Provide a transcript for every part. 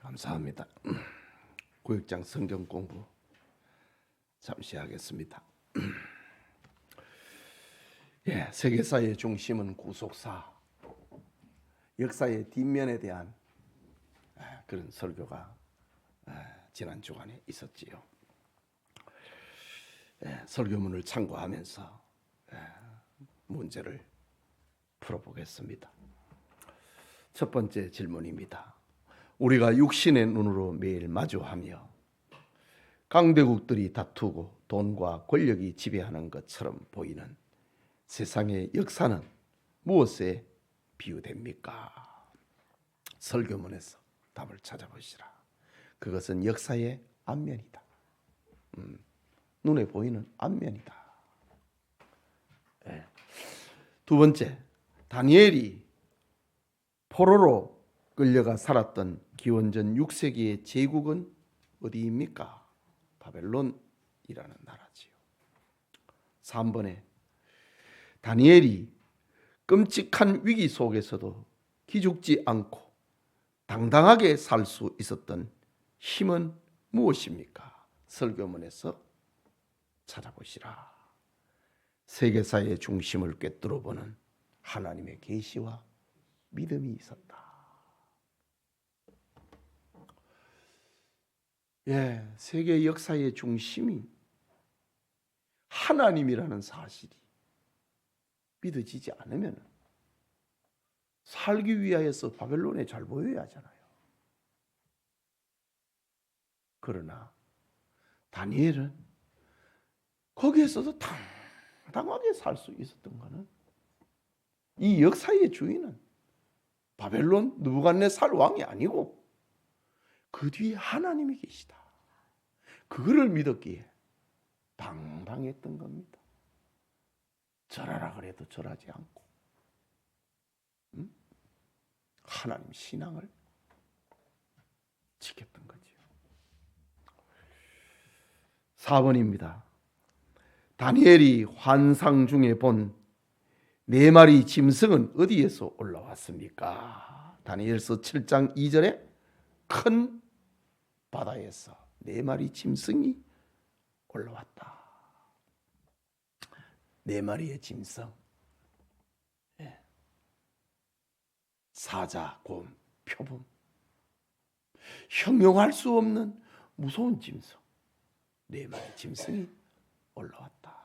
감사합니다. 구역장 성경 공부 잠시 하겠습니다. 세계사의 중심은 구속사, 역사의 뒷면에 대한 그런 설교가 지난 주간에 있었지요. 설교문을 참고하면서 문제를 풀어보겠습니다. 첫 번째 질문입니다. 우리가 육신의 눈으로 매일 마주하며 강대국들이 다투고 돈과 권력이 지배하는 것처럼 보이는 세상의 역사는 무엇에 비유됩니까? 설교문에서 답을 찾아보시라. 그것은 역사의 앞면이다. 눈에 보이는 앞면이다. 두 번째, 다니엘이 포로로 끌려가 살았던 기원전 6세기의 제국은 어디입니까? 바벨론이라는 나라지요. 3번에 다니엘이 끔찍한 위기 속에서도 기죽지 않고 당당하게 살 수 있었던 힘은 무엇입니까? 설교문에서 찾아보시라. 세계사의 중심을 꿰뚫어보는 하나님의 계시와 믿음이 있었다. 세계 역사의 중심이 하나님이라는 사실이 믿어지지 않으면 살기 위하여서 바벨론에 잘 보여야 하잖아요. 그러나 다니엘은 거기에서도 당당하게 살 수 있었던 것은 이 역사의 주인은 바벨론 느부갓네살 왕이 아니고 그 뒤에 하나님이 계시다. 그거를 믿었기에 당당했던 겁니다. 절하라 그래도 절하지 않고 하나님 신앙을 지켰던 거지요. 4번입니다. 다니엘이 환상 중에 본 4마리 짐승은 어디에서 올라왔습니까? 다니엘서 7장 2절에 큰 바다에서 4마리 짐승이 올라왔다. 4마리의 짐승, 사자, 곰, 표범, 형용할 수 없는 무서운 짐승, 4마리 짐승이 올라왔다.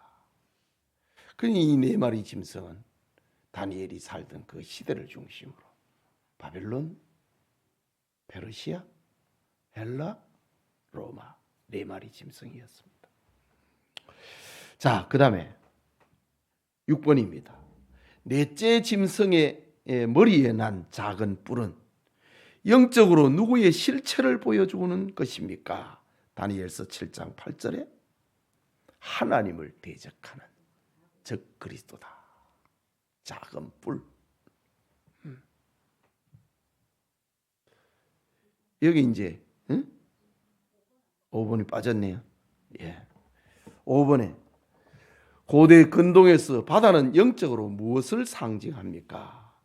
그러니 이 4마리 짐승은 다니엘이 살던 그 시대를 중심으로 바벨론, 페르시아, 헬라, 로마 4마리 짐승이었습니다. 자, 그 다음에 6번입니다. 넷째 짐승의 머리에 난 작은 뿔은 영적으로 누구의 실체를 보여주는 것입니까? 다니엘서 7장 8절에 하나님을 대적하는 적 그리스도다. 작은 뿔. 여기 이제 5번이 빠졌네요. 5번에 고대 근동에서 바다는 영적으로 무엇을 상징합니까?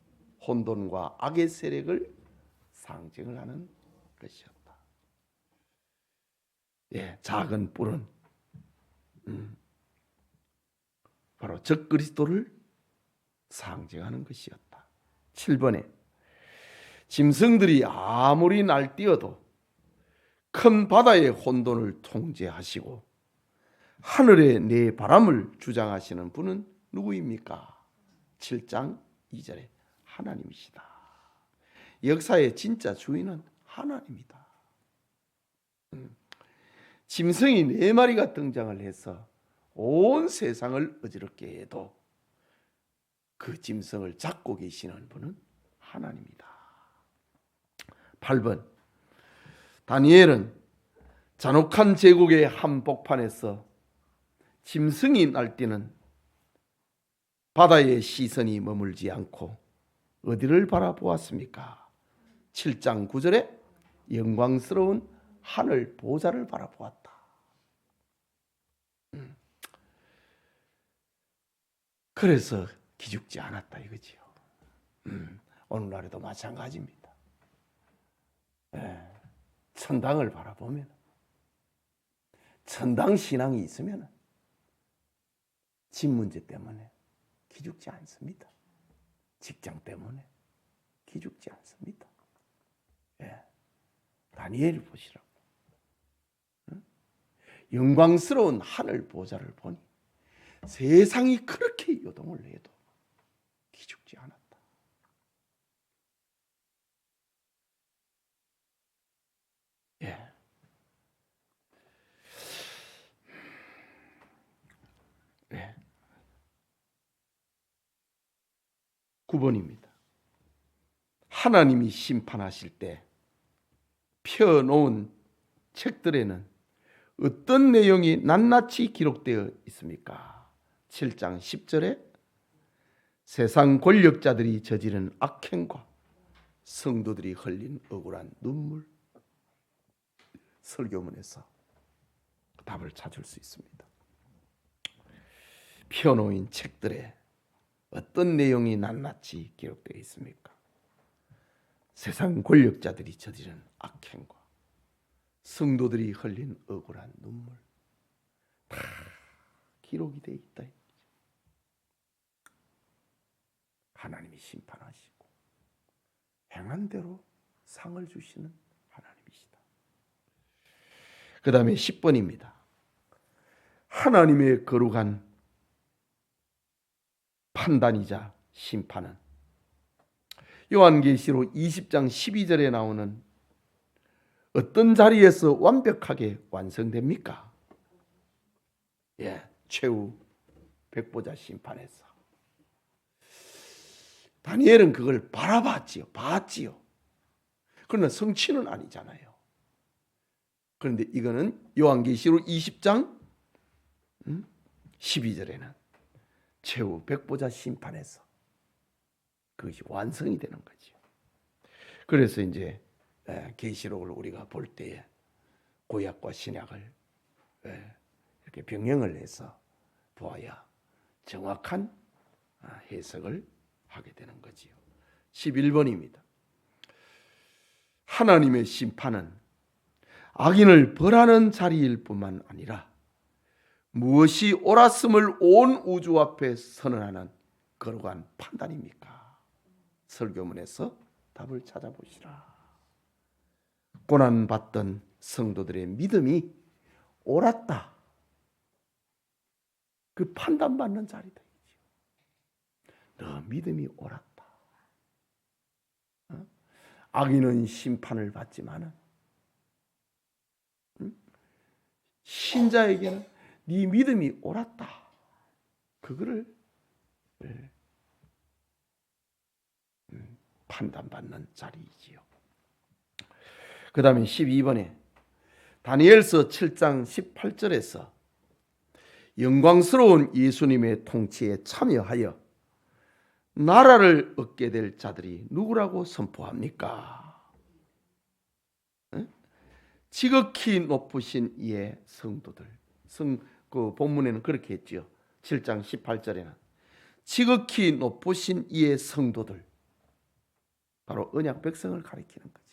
혼돈과 악의 세력을 상징을 하는 것이었다. 작은 뿔은 바로 적 그리스도를 상징하는 것이었다. 7번에 짐승들이 아무리 날뛰어도 큰 바다의 혼돈을 통제하시고 하늘의 내 바람을 주장하시는 분은 누구입니까? 7장 2절에 하나님이시다. 역사의 진짜 주인은 하나님이다. 짐승이 4마리가 등장을 해서 온 세상을 어지럽게 해도 그 짐승을 잡고 계시는 분은 하나님이다. 8번 다니엘은 잔혹한 제국의 한복판에서 짐승이 날뛰는 바다의 시선이 머물지 않고 어디를 바라보았습니까? 7장 9절에 영광스러운 하늘 보좌를 바라보았다. 그래서 기죽지 않았다 이거지요. 오늘날에도 마찬가지입니다. 천당을 바라보면, 천당 신앙이 있으면 집 문제 때문에 기죽지 않습니다. 직장 때문에 기죽지 않습니다. 예. 다니엘을 보시라고. 영광스러운 하늘 보좌를 보니 세상이 그렇게 요동을 내도 기죽지 않았다. 예. 예. 9번입니다. 하나님이 심판하실 때 펴놓은 책들에는 어떤 내용이 낱낱이 기록되어 있습니까? 7장 10절에 세상 권력자들이 저지른 악행과 성도들이 흘린 억울한 눈물. 설교문에서 답을 찾을 수 있습니다. 펴놓인 책들에 어떤 내용이 낱낱이 기록되어 있습니까? 세상 권력자들이 저지른 악행과 성도들이 흘린 억울한 눈물, 다 기록이 되어 있다. 하나님이 심판하시고 행한 대로 상을 주시는 하나님이시다. 그 다음에 10번입니다. 하나님의 거룩한 판단이자 심판은 요한계시록 20장 12절에 나오는 어떤 자리에서 완벽하게 완성됩니까? 예, 최후 백보자 심판에서. 다니엘은 그걸 바라봤지요. 봤지요. 그러나 성취는 아니잖아요. 그런데 이거는 요한계시록 20장 12절에는 최후 백보자 심판에서 그것이 완성이 되는 거죠. 그래서 이제 계시록을 우리가 볼 때에 구약과 신약을 이렇게 병행을 해서 보아야 정확한 해석을 하게 되는 거지요. 11번입니다. 하나님의 심판은 악인을 벌하는 자리일 뿐만 아니라 무엇이 옳았음을 온 우주 앞에 선언하는 거룩한 판단입니까? 설교문에서 답을 찾아보시라. 고난받던 성도들의 믿음이 옳았다. 그 판단받는 자리다. 너 믿음이 옳았다. 악인은 심판을 받지만은 신자에게는 네 믿음이 옳았다. 그거를 판단받는 자리이지요. 그 다음에 12번에 다니엘서 7장 18절에서 영광스러운 예수님의 통치에 참여하여 나라를 얻게 될 자들이 누구라고 선포합니까? 지극히 높으신 이의 성도들. 그 본문에는 그렇게 했죠. 7장 18절에는 지극히 높으신 이의 성도들. 바로 언약 백성을 가리키는 거죠.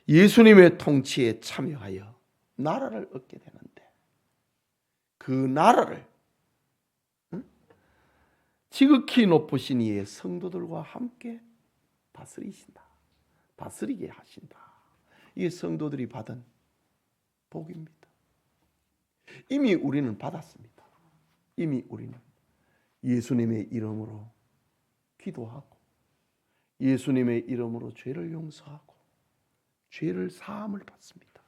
예수님의 통치에 참여하여 나라를 얻게 되는데 그 나라를 지극히 높으신 이의 성도들과 함께 다스리신다. 다스리게 하신다. 이게 성도들이 받은 복입니다. 이미 우리는 받았습니다. 이미 우리는 예수님의 이름으로 기도하고 예수님의 이름으로 죄를 용서하고 죄를 사함을 받습니다.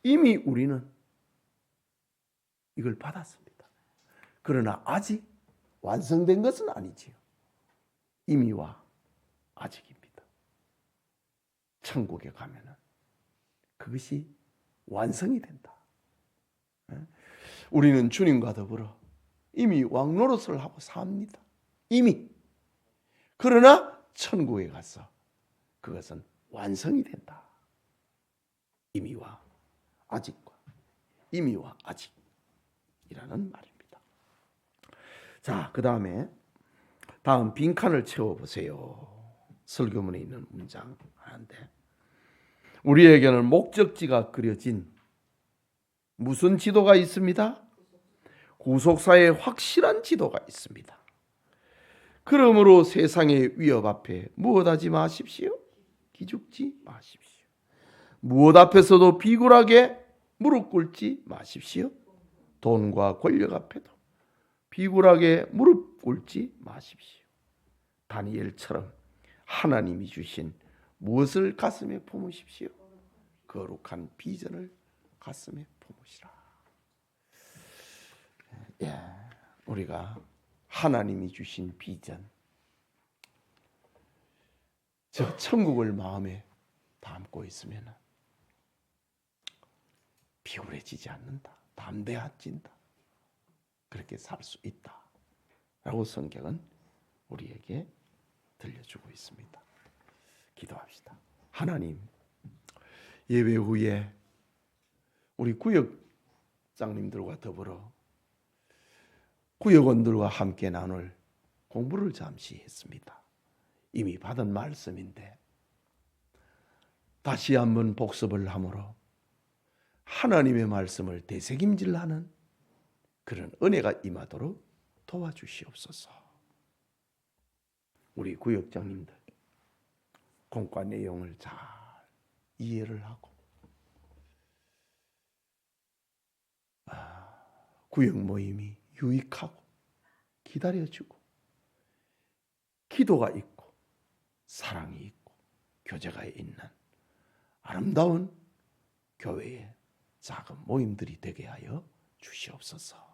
이미 우리는 이걸 받았습니다. 그러나 아직 완성된 것은 아니지요. 이미와 아직입니다. 천국에 가면은 그것이 완성이 된다. 우리는 주님과 더불어 이미 왕노릇을 하고 삽니다. 이미. 그러나 천국에 가서 그것은 완성이 된다. 이미와 아직과 이미와 아직이라는 말입니다. 자, 그 다음에 다음 빈칸을 채워보세요. 설교문에 있는 문장 하나인데, 우리에게는 목적지가 그려진 무슨 지도가 있습니다? 구속사의 확실한 지도가 있습니다. 그러므로 세상의 위협 앞에 무엇하지 마십시오? 기죽지 마십시오. 무엇 앞에서도 비굴하게 무릎 꿇지 마십시오. 돈과 권력 앞에도 비굴하게 무릎 꿇지 마십시오. 다니엘처럼 하나님이 주신 무엇을 가슴에 품으십시오? 거룩한 비전을 가슴에 품으시라. 우리가 하나님이 주신 비전, 저 천국을 마음에 담고 있으면 비굴해지지 않는다. 담대해진다. 그렇게 살 수 있다. 라고 성경은 우리에게 들려주고 있습니다. 기도합시다. 하나님, 예배 후에 우리 구역장님들과 더불어 구역원들과 함께 나눌 공부를 잠시 했습니다. 이미 받은 말씀인데 다시 한번 복습을 함으로 하나님의 말씀을 되새김질하는 그런 은혜가 임하도록 도와주시옵소서. 우리 구역장님들 공과 내용을 잘 이해를 하고 구역 모임이 유익하고 기다려주고 기도가 있고 사랑이 있고 교제가 있는 아름다운 교회의 작은 모임들이 되게 하여 주시옵소서.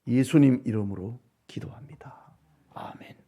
예수님 이름으로 기도합니다. 아멘.